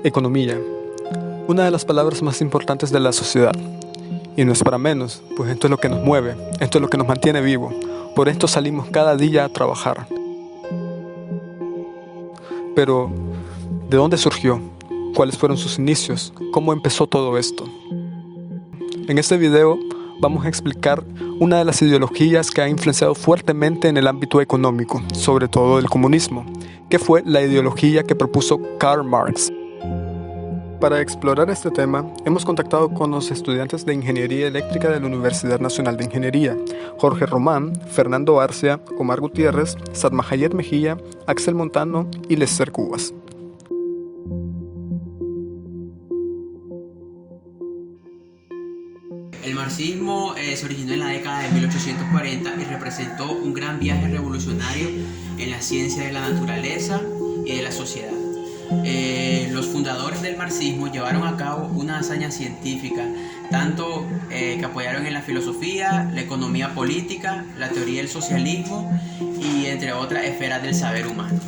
Economía, una de las palabras más importantes de la sociedad. Y no es para menos, pues esto es lo que nos mueve, esto es lo que nos mantiene vivos. Por esto salimos cada día a trabajar. Pero, ¿de dónde surgió? ¿Cuáles fueron sus inicios? ¿Cómo empezó todo esto? En este video vamos a explicar una de las ideologías que ha influenciado fuertemente en el ámbito económico, sobre todo el comunismo, que fue la ideología que propuso Karl Marx. Para explorar este tema, hemos contactado con los estudiantes de Ingeniería Eléctrica de la Universidad Nacional de Ingeniería, Jorge Román, Fernando Arcia, Omar Gutiérrez, Sadmahayet Mejía, Axel Montano y Lester Cubas. El marxismo se originó en la década de 1840 y representó un gran viaje revolucionario en la ciencia de la naturaleza y de la sociedad. Los fundadores del marxismo llevaron a cabo una hazaña científica, tanto que apoyaron en la filosofía, la economía política, la teoría del socialismo y entre otras esferas del saber humano.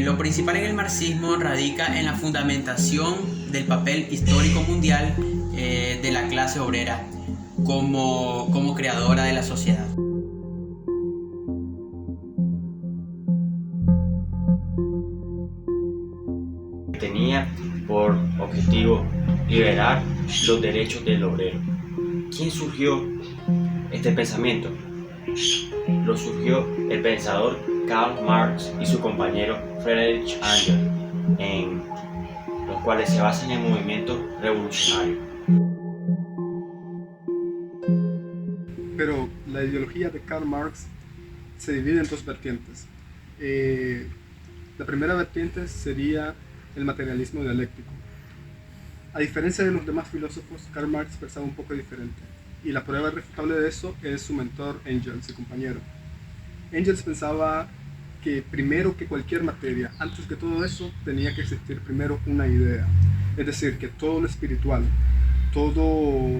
Lo principal en el marxismo radica en la fundamentación del papel histórico mundial de la clase obrera como creadora de la sociedad. Tenía por objetivo liberar los derechos del obrero. ¿Quién surgió este pensamiento? Lo surgió el pensador Karl Marx y su compañero Friedrich Engels, en los cuales se basa en el movimiento revolucionario. Pero la ideología de Karl Marx se divide en dos vertientes. La primera vertiente sería el materialismo dialéctico. A diferencia de los demás filósofos, Karl Marx pensaba un poco diferente. Y la prueba irrefutable de eso es su mentor Engels, su compañero. Engels pensaba que primero que cualquier materia, antes que todo eso, tenía que existir primero una idea. Es decir, que todo lo espiritual, todo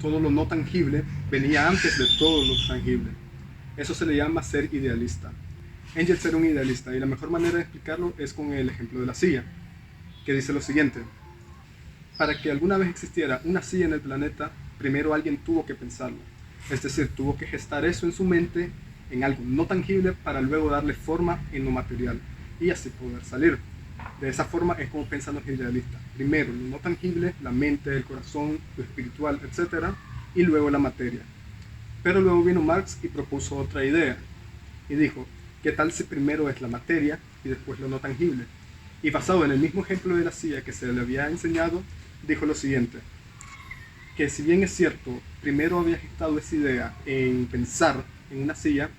lo no tangible, venía antes de todo lo tangible. Eso se le llama ser idealista. Engels era un idealista y la mejor manera de explicarlo es con el ejemplo de la silla, que dice lo siguiente: para que alguna vez existiera una silla en el planeta, primero alguien tuvo que pensarlo. Es decir, tuvo que gestar eso en su mente, en algo no tangible, para luego darle forma en lo material y así poder salir. De esa forma es como piensan los idealistas. Primero lo no tangible, la mente, el corazón, lo espiritual, etc. Y luego la materia. Pero luego vino Marx y propuso otra idea. Y dijo, ¿qué tal si primero es la materia y después lo no tangible? Y basado en el mismo ejemplo de la silla que se le había enseñado, dijo lo siguiente: que si bien es cierto, primero había gestado esa idea en pensar en una silla,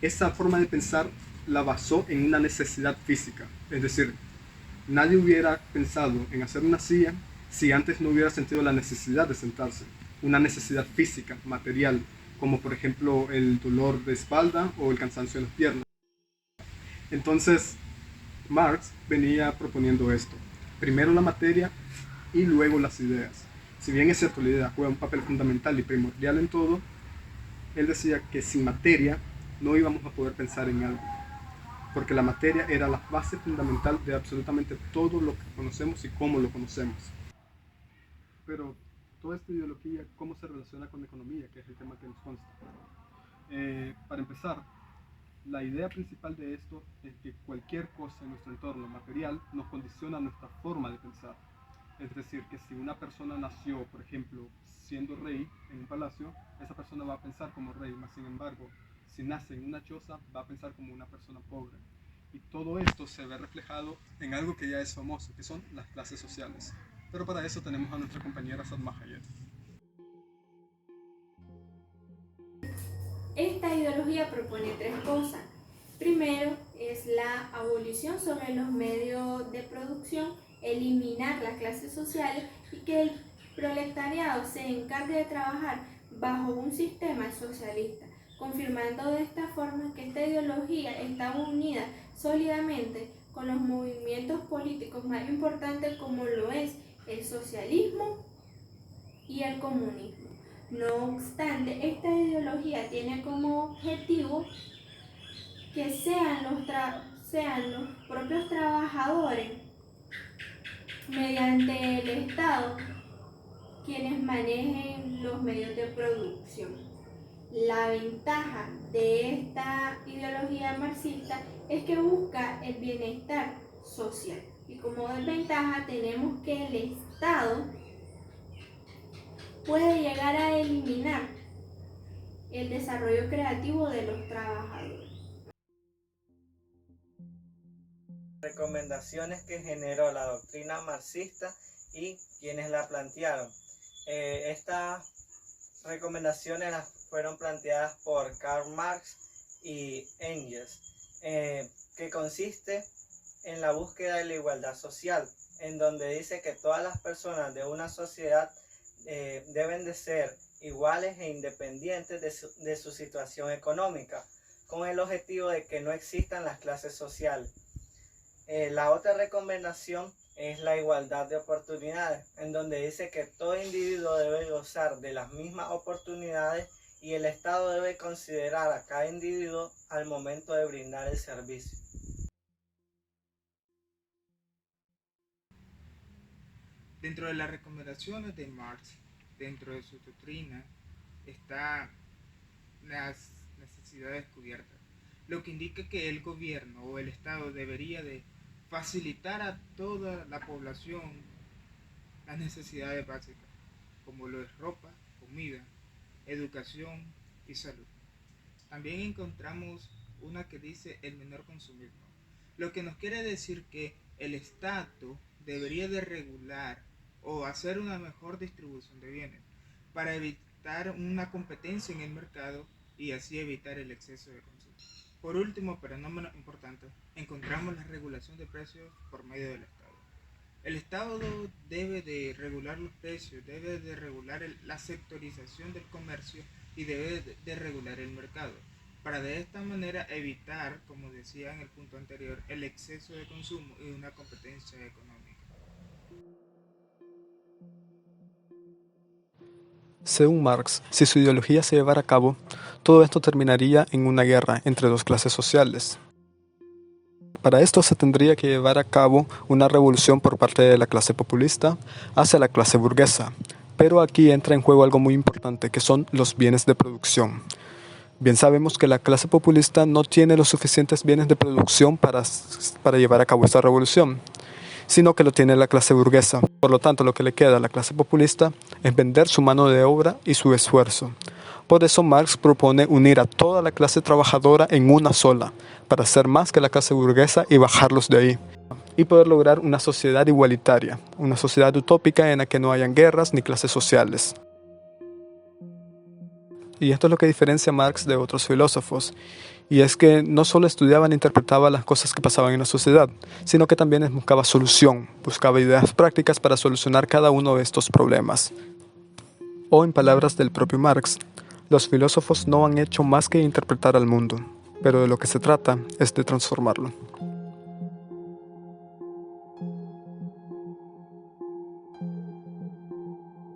esa forma de pensar la basó en una necesidad física. Es decir, nadie hubiera pensado en hacer una silla si antes no hubiera sentido la necesidad de sentarse. Una necesidad física, material, como por ejemplo el dolor de espalda o el cansancio en las piernas. Entonces, Marx venía proponiendo esto: primero la materia y luego las ideas. Si bien es cierto, la idea juega un papel fundamental y primordial en todo, él decía que sin materia no íbamos a poder pensar en algo, porque la materia era la base fundamental de absolutamente todo lo que conocemos y cómo lo conocemos. Pero toda esta ideología, ¿cómo se relaciona con la economía, que es el tema que nos consta? Para empezar, la idea principal de esto es que cualquier cosa en nuestro entorno material nos condiciona nuestra forma de pensar. Es decir, que si una persona nació, por ejemplo, siendo rey en un palacio, esa persona va a pensar como rey, más sin embargo, si nace en una choza, va a pensar como una persona pobre. Y todo esto se ve reflejado en algo que ya es famoso, que son las clases sociales. Pero para eso tenemos a nuestra compañera Sadmahayet. Esta ideología propone tres cosas. Primero es la abolición sobre los medios de producción, eliminar las clases sociales y que el proletariado se encargue de trabajar bajo un sistema socialista, confirmando de esta forma que esta ideología está unida sólidamente con los movimientos políticos más importantes como lo es el socialismo y el comunismo. No obstante, esta ideología tiene como objetivo que sean los propios trabajadores mediante el Estado quienes manejen los medios de producción. La ventaja de esta ideología marxista es que busca el bienestar social. Y como desventaja tenemos que el Estado puede llegar a eliminar el desarrollo creativo de los trabajadores. Recomendaciones que generó la doctrina marxista y quienes la plantearon. Estas recomendaciones las fueron planteadas por Karl Marx y Engels, que consiste en la búsqueda de la igualdad social, en donde dice que todas las personas de una sociedad deben de ser iguales e independientes de su situación económica, con el objetivo de que no existan las clases sociales. La otra recomendación es la igualdad de oportunidades, en donde dice que todo individuo debe gozar de las mismas oportunidades y el Estado debe considerar a cada individuo al momento de brindar el servicio. Dentro de las recomendaciones de Marx, dentro de su doctrina, están las necesidades cubiertas, lo que indica que el gobierno o el Estado debería de facilitar a toda la población las necesidades básicas, como lo es ropa, comida, educación y salud. También encontramos una que dice el menor consumismo, lo que nos quiere decir que el Estado debería de regular o hacer una mejor distribución de bienes para evitar una competencia en el mercado y así evitar el exceso de consumo. Por último, pero no menos importante, encontramos la regulación de precios por medio del Estado. El Estado debe de regular los precios, debe de regular la sectorización del comercio y debe de regular el mercado, para de esta manera evitar, como decía en el punto anterior, el exceso de consumo y una competencia económica. Según Marx, si su ideología se llevara a cabo, todo esto terminaría en una guerra entre dos clases sociales. Para esto se tendría que llevar a cabo una revolución por parte de la clase populista hacia la clase burguesa. Pero aquí entra en juego algo muy importante, que son los bienes de producción. Bien sabemos que la clase populista no tiene los suficientes bienes de producción para llevar a cabo esta revolución, sino que lo tiene la clase burguesa. Por lo tanto, lo que le queda a la clase populista es vender su mano de obra y su esfuerzo. Por eso Marx propone unir a toda la clase trabajadora en una sola, para ser más que la clase burguesa y bajarlos de ahí, y poder lograr una sociedad igualitaria, una sociedad utópica en la que no hayan guerras ni clases sociales. Y esto es lo que diferencia a Marx de otros filósofos, y es que no solo estudiaba e interpretaba las cosas que pasaban en la sociedad, sino que también buscaba solución, buscaba ideas prácticas para solucionar cada uno de estos problemas. O en palabras del propio Marx, los filósofos no han hecho más que interpretar al mundo, pero de lo que se trata es de transformarlo.